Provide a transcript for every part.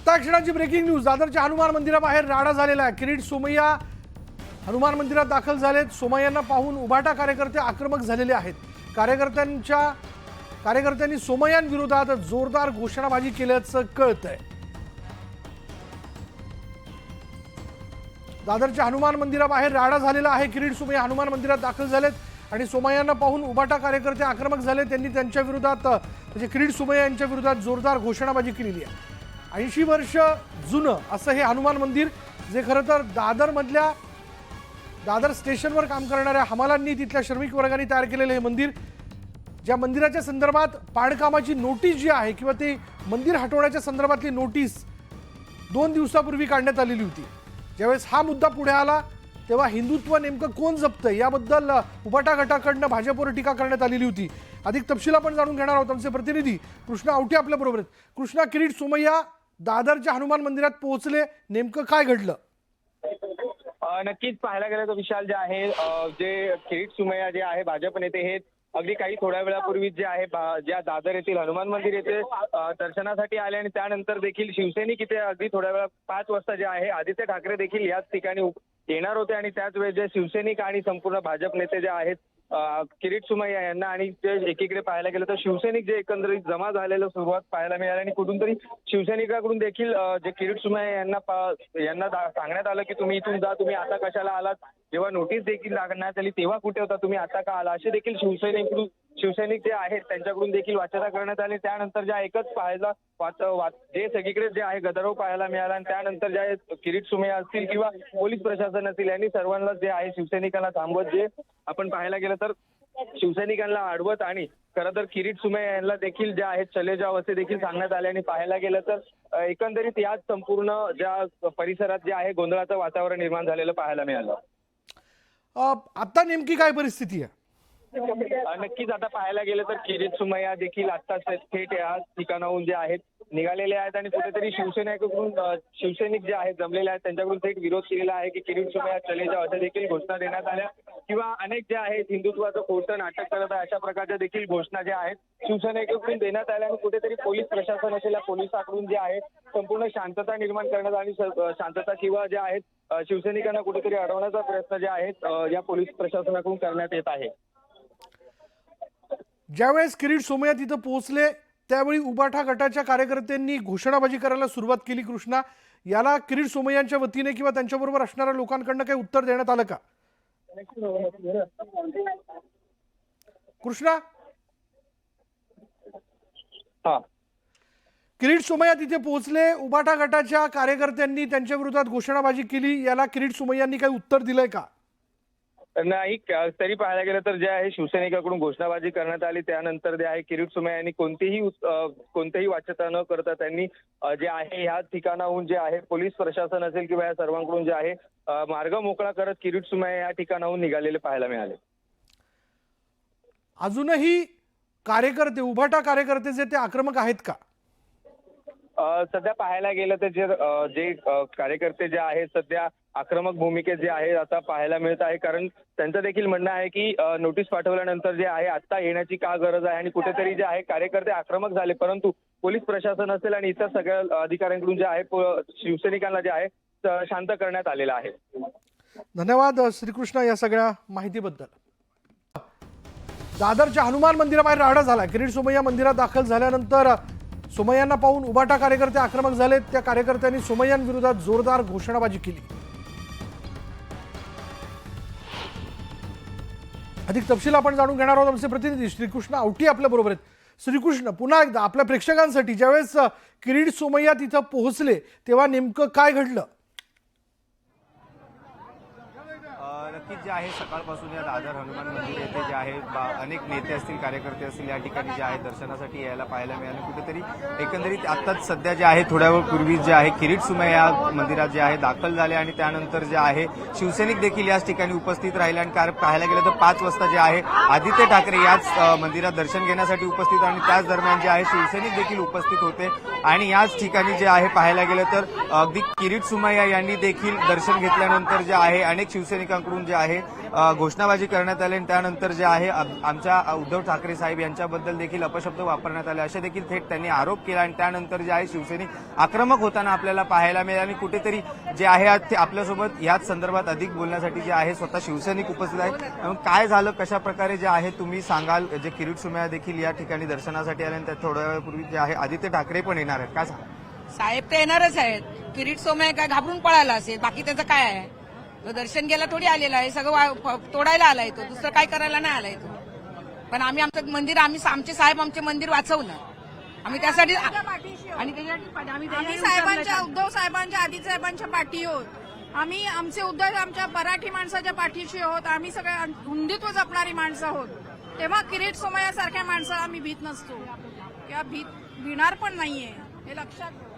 आत्ता क्षणाची breaking news. दादरच्या हनुमान मंदिराबाहेर राडा झालेला आहे। किरीट सोमय्या हनुमान मंदिरात दाखल झालेत। सोमय्यांना पाहून उभाटा कार्यकर्ते आक्रमक झालेले आहेत। कार्यकर्त्यांनी सोमय्यांविरोधात जोरदार घोषणाबाजी केल्याचं कळतंय। दादरच्या हनुमान मंदिराबाहेर राडा झालेला आहे। किरीट सोमय्या हनुमान मंदिरात दाखल झालेत आणि सोमय्यांना पाहून उभाटा कार्यकर्ते आक्रमक झाले। त्यांनी त्यांच्या विरोधात म्हणजे किरीट सोमय्या यांच्या विरोधात जोरदार घोषणाबाजी केलेली आहे। 80 वर्ष जुनं असं हे हनुमान मंदिर, जे खरं तर दादर स्टेशनवर काम करणाऱ्या हमालांनी तिथल्या श्रमिक वर्गाने तयार केलेलं हे मंदिर, ज्या मंदिराच्या संदर्भात पाडकामाची नोटीस जी आहे किंवा ते मंदिर हटवण्याच्या संदर्भातली नोटीस 2 दिवसापूर्वी काढण्यात आलेली होती। ज्यावेळेस हा मुद्दा पुढे आला तेव्हा हिंदुत्व नेमकं कोण जपतंय याबद्दल उभाटा गटाकडनं भाजपवर टीका करण्यात आलेली होती। अधिक तपशील आपण जाणून घेणार आहोत। आमचे प्रतिनिधी कृष्णा आवटे आपल्या बरोबर आहेत। कृष्णा, किरीट सोमय्या दादरच्या हनुमान मंदिरात पोहोचले, नेमकं काय घडलं? नक्कीच पाहायला गेलं तर विशाल जे आहे, जे किरीट सोमय्या जे आहे भाजप नेते हे अगदी काही थोड्या वेळापूर्वी जे आहे ज्या दादर येथील हनुमान मंदिर येथे दर्शनासाठी आले आणि त्यानंतर देखील शिवसैनिक इथे अगदी थोड्या वेळा 5 वाजता जे आहे आदित्य ठाकरे देखील याच ठिकाणी येणार होते आणि त्याच वेळेस जे शिवसैनिक आणि संपूर्ण भाजप नेते जे आहेत किरीट सोमय्या यांना आणि ते एकीकडे पाहायला गेलं तर शिवसैनिक जे एकंदरीत जमा झालेलं सुरुवात पाहायला मिळाली आणि कुठून तरी शिवसैनिकाकडून देखील जे किरीट सोमय्या यांना सांगण्यात आलं की तुम्ही इथून जा, तुम्ही आता कशाला आलात, जेव्हा नोटीस देखील लागण्यात आली तेव्हा कुठे होता, तुम्ही आता का आला, असे देखील शिवसैनिक जे आहेत त्यांच्याकडून देखील वाच्यता करण्यात आली। त्यानंतर ज्या एकच पाहायला जे सगळीकडे जे आहे गदारोळ पाहायला मिळाला आणि त्यानंतर जे आहे किरीट सोमय्या असतील किंवा पोलीस प्रशासन असतील यांनी सर्वांना जे आहे शिवसैनिकांना थांबवत, जे आपण पाहायला गेलं तर शिवसैनिकांना अडवत आणि खरं तर किरीट सोमय्या यांना देखील ज्या आहेत चले जाव असे देखील सांगण्यात आले आणि पाहायला गेलं तर एकंदरीत याच संपूर्ण ज्या परिसरात जे आहे गोंधळाचं वातावरण निर्माण झालेलं पाहायला मिळालं। आता नेमकी काय परिस्थिती आहे? नक्कीच आता पाहायला गेलं तर किरीट सोमय्या देखील आता थेट या ठिकाणाहून जे आहेत निघालेले आहेत आणि कुठेतरी शिवसैनिक जे आहेत जमलेले आहेत त्यांच्याकडून थेट विरोध केलेला आहे की किरीट सोमय्या चले जाव अशा देखील घोषणा देण्यात आल्या किंवा अनेक जे आहेत हिंदुत्वाचं खोटं नाटक करत आहे अशा प्रकारच्या देखील घोषणा ज्या आहेत शिवसैनिकांकडून देण्यात आल्या आणि कुठेतरी पोलीस प्रशासन असेल पोलिसांकडून जे आहे संपूर्ण शांतता निर्माण करण्यात आणि शांतता किंवा जे आहेत शिवसैनिकांना कुठेतरी अडवण्याचा प्रयत्न जे आहेत या पोलीस प्रशासनाकडून करण्यात येत आहे। ज्यावेळेस किरीट सोमय्या तिथं पोहोचले त्यावेळी उभाटा गटाच्या कार्यकर्त्यांनी घोषणाबाजी करायला सुरुवात केली। कृष्णा, याला किरीट सोमय्यांच्या वतीने किंवा त्यांच्याबरोबर असणाऱ्या लोकांकडनं काही उत्तर देण्यात आलं का? कृष्णा, किरीट सोमय्या तिथे पोहोचले, उभाटा गटाच्या कार्यकर्त्यांनी त्यांच्या विरोधात घोषणाबाजी केली, याला किरीट सोमय्यांनी काही उत्तर दिलंय का? नाही, तरी पाहायला गेलं तर जे आहे शिवसैनिकाकडून घोषणाबाजी करण्यात आली त्यानंतर जे आहे किरीट सोमय्या यांनी कोणतेही वाच्यता न करता त्यांनी जे आहे ह्या ठिकाणाहून जे आहे पोलीस प्रशासन असेल किंवा या सर्वांकडून जे आहे मार्ग मोकळा करत किरीट सोमय्या या ठिकाणाहून निघालेले पाहायला मिळाले। अजूनही कार्यकर्ते, उभाटा कार्यकर्ते जे ते आक्रमक आहेत का? सध्या पाहायला गेलं तर जे कार्यकर्ते जे आहेत सध्या आक्रमक भूमिकेत जे आहे आता पाहायला मिळत आहे, कारण त्यांचं देखील म्हणणं आहे की नोटीस पाठवल्यानंतर जे आहे आता येण्याची का गरज आहे आणि कुठेतरी जे आहे कार्यकर्ते आक्रमक झाले, परंतु पोलीस प्रशासन असेल आणि इतर सगळ्या अधिकाऱ्यांकडून जे आहे शिवसैनिकांना जे आहे शांत करण्यात आलेलं आहे। धन्यवाद श्रीकृष्ण या सगळ्या माहितीबद्दल। दादरच्या हनुमान मंदिराबाहेर राडा झाला। किरीट सोमय्या मंदिरात दाखल झाल्यानंतर सोमय्यांना पाहून उभाटा कार्यकर्ते आक्रमक झाले। त्या कार्यकर्त्यांनी सोमय्यांविरोधात जोरदार घोषणाबाजी केली। अधिक तपशील आपण जाणून घेणार आहोत। आमचे प्रतिनिधी श्रीकृष्ण आवटी आपल्या बरोबर आहेत। श्रीकृष्ण, पुन्हा एकदा आपल्या प्रेक्षकांसाठी, ज्यावेळेस किरीट सोमय्या तिथं पोहोचले तेव्हा नेमकं काय घडलं? नक्कीच जे आहे सकाळपासून या दादर हनुमान मंदिर येथे जे आहे अनेक नेते असतील, कार्यकर्ते असतील, या ठिकाणी जे आहे दर्शनासाठी यायला पाहायला मिळालं। कुठेतरी एकंदरीत आत्ताच सध्या जे आहे थोड्या वेळ पूर्वी जे आहे किरीट सोमय्या या मंदिरात जे आहे दाखल झाले आणि त्यानंतर जे आहे शिवसैनिक देखील याच ठिकाणी उपस्थित राहिले आणि पाहायला गेलं तर 5 वाजता जे आहे आदित्य ठाकरे याच मंदिरात दर्शन घेण्यासाठी उपस्थित आणि त्याच दरम्यान जे आहे शिवसैनिक देखील उपस्थित होते आणि याच ठिकाणी जे आहे पाहायला गेलं तर अगदी किरीट सोमय्या यांनी देखील दर्शन घेतल्यानंतर जे आहे अनेक शिवसैनिकांकडून जे जे आहे घोषणाबाजी करण्यात आली आणि त्यानंतर जे आहे आमच्या उद्धव ठाकरे साहेब यांच्याबद्दल देखील अपशब्द वापरण्यात आले असे देखील थेट त्यांनी आरोप केला आणि त्यानंतर जे आहे शिवसैनिक आक्रमक होताना आपल्याला पाहायला मिळेल आणि कुठेतरी जे आहे आज ते आपल्यासोबत याच संदर्भात अधिक बोलण्यासाठी जे आहे स्वतः शिवसैनिक उपस्थित आहेत. काय झालं, कशा प्रकारे जे आहे तुम्ही सांगाल. जे किरीट सोमय्या देखील या ठिकाणी दर्शनासाठी आले आणि त्या थोड्या वेळापूर्वी जे आहे आदित्य ठाकरे पण येणार आहेत, काय सांगा? साहेब तर येणारच आहेत. किरीट सोमय्या काय घाबरून पळाला असेल, बाकी त्याचं काय आहे? तो दर्शन घ्यायला थोडी आलेला आहे, सगळं तोडायला आलाय तो, दुसरं काय करायला नाही आलाय तो. पण आम्ही आमचं मंदिर, आमचे साहेब आमचे मंदिर वाचवलं. आम्ही त्यासाठी आणि त्याच्यासाठी आम्ही साहेबांच्या, उद्धव साहेबांच्या, आदित्य साहेबांच्या पाठी आहोत. आम्ही आमचे उद्धव आमच्या मराठी माणसाच्या पाठीशी आहोत. आम्ही सगळे हिंदुत्व जपणारी माणसं आहोत. तेव्हा किरीट सोमय्या सारख्या माणसाला आम्ही भीत नसतो किंवा भिणार पण नाहीये, हे लक्षात ठेवा.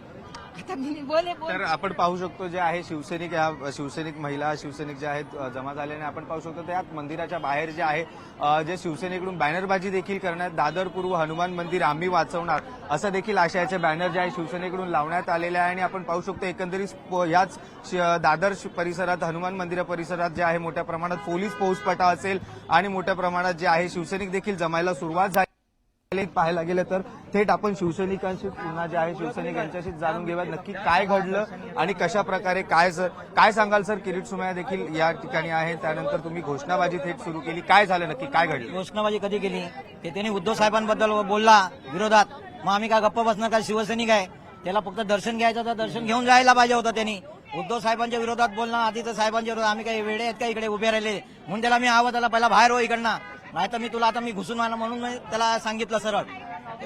आता मी बोले तर आपण पाहू शकतो जे आहे शिवसैनिक महिला शिवसैनिक जे आहेत जमा झाल्याने आपण पाहू शकतो त्यात मंदिराच्या बाहेर जे आहे जे शिवसेनेकडून बॅनरबाजी देखील करण्यात, दादर पूर्व हनुमान मंदिर आम्ही वाचवणार असं देखील आशयाचे बॅनर जे आहे शिवसेनेकडून लावण्यात आलेले आहे. आणि आपण पाहू शकतो एकंदरीत याच दादर परिसरात, हनुमान मंदिरा परिसरात जे आहे मोठ्या प्रमाणात पोलीस फौजफाटा असेल आणि मोठ्या प्रमाणात जे आहे शिवसैनिक देखील जमायला सुरुवात झाली. पाहायला गेलं तर थेट आपण शिवसैनिकांशी पुन्हा जे आहे शिवसैनिक यांच्याशी जाणून घेऊया नक्की काय घडलं आणि कशा प्रकारे काय सांगाल सर. किरीट सोमय्या देखील या ठिकाणी आहे, त्यानंतर तुम्ही घोषणाबाजी थेट सुरू केली, काय झालं नक्की, काय घडलं? घोषणाबाजी कधी केली ते त्यांनी उद्धव साहेबांबद्दल बोलला विरोधात, मग आम्ही काय गप्प बसणार? काय शिवसैनिक आहे, त्याला फक्त दर्शन घ्यायचं होतं, दर्शन घेऊन जायला पाहिजे होतं त्यांनी. उद्धव साहेबांच्या विरोधात बोलणं, आदित्य साहेबांच्या विरोधात, आम्ही काही वेडे आहेत का इकडे उभे राहिले म्हणून त्याला मी आवाज आला पहिला बाहेर हो इकडनं, नाही तर मी तुला आता मी घुसून आला म्हणून मी त्याला सांगितलं सरळ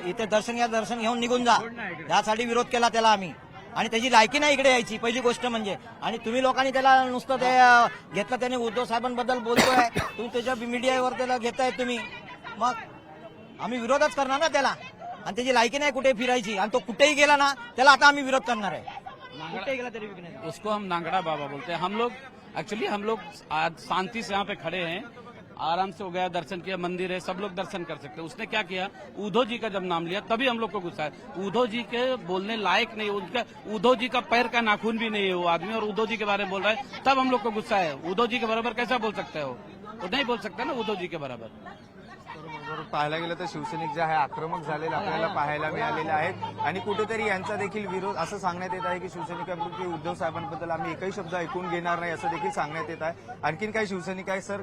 इथे दर्शन घ्या, दर्शन घेऊन निघून जा. त्यासाठी विरोध केला त्याला आम्ही. आणि त्याची लायकी नाही इकडे यायची पहिली गोष्ट म्हणजे. आणि तुम्ही लोकांनी त्याला नुसतं ते घेतलं, त्याने उद्धव साहेबांबद्दल बोलतोय, तुम्ही त्याच्या मीडियावर त्याला घेताय तुम्ही, मग आम्ही विरोधच करणार ना त्याला. आणि त्याची लायकी नाही कुठे फिरायची, आणि तो कुठेही गेला ना त्याला आता आम्ही विरोध करणार आहे. कुठेही गेला तरी उसको हम नांगड़ा बाबा बोलते हैं. हम लोग आज शांति से यहाँ पे खड़े हैं, आराम से हो गया, दर्शन किया, मंदिर है, सब लोग दर्शन कर सकते हैं. उसने क्या किया, उद्धव जी का जब नाम लिया तभी हम लोग को गुस्सा है. उद्धव जी के बोलने लायक नहीं, उनका उद्धव जी का पैर का नाखून भी नहीं है वो आदमी, और उद्धव जी के बारे में बोल रहा है, तब हम लोग को गुस्सा है. उद्धव जी के बराबर कैसा बोल सकते हो? वो नहीं बोल सकता ना उद्धव जी के बराबर. बरोबर पाहायला गेलं तर शिवसैनिक जे आहे आक्रमक झालेले आपल्याला पाहायला मिळालेले आहेत. आणि कुठेतरी यांचा देखील विरोध असं सांगण्यात येत आहे की शिवसैनिकांपैकी उद्धव साहेबांबद्दल आम्ही एकही शब्द ऐकून घेणार नाही असं देखील सांगण्यात येत आहे. आणखीन काही शिवसैनिक आहे सर,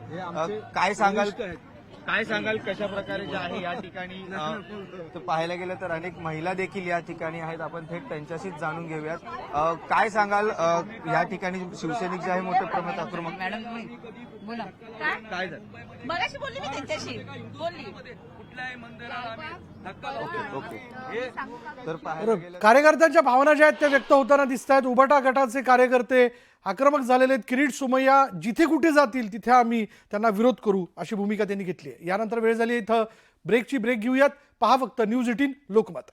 काय सांगाल कशा प्रकारे जे आहे या ठिकाणी पाहायला गेलं तर अनेक महिला देखील या ठिकाणी आहेत, आपण थेट त्यांच्याशीच जाणून घेऊयात. काय सांगाल या ठिकाणी शिवसैनिक जे आहे मोठ्या प्रमाणात आक्रमक? मॅडम बोला. काय झालं? मगाशी बोलली मी त्यांच्याशी, बोलली. ओके. तर पाहायला बरं, गेलं कार्यकर्त्यांच्या भावना ज्या आहेत त्या व्यक्त होताना दिसत आहेत. उबाटा गटाचे कार्यकर्ते आक्रमक झालेले आहेत. किरीट सोमय्या जिथे कुठे जातील तिथे आम्ही त्यांना विरोध करू अशी भूमिका त्यांनी घेतली आहे. यानंतर वेळ झाली इथं ब्रेक घेऊयात. पहा फक्त न्यूज 18 लोकमत.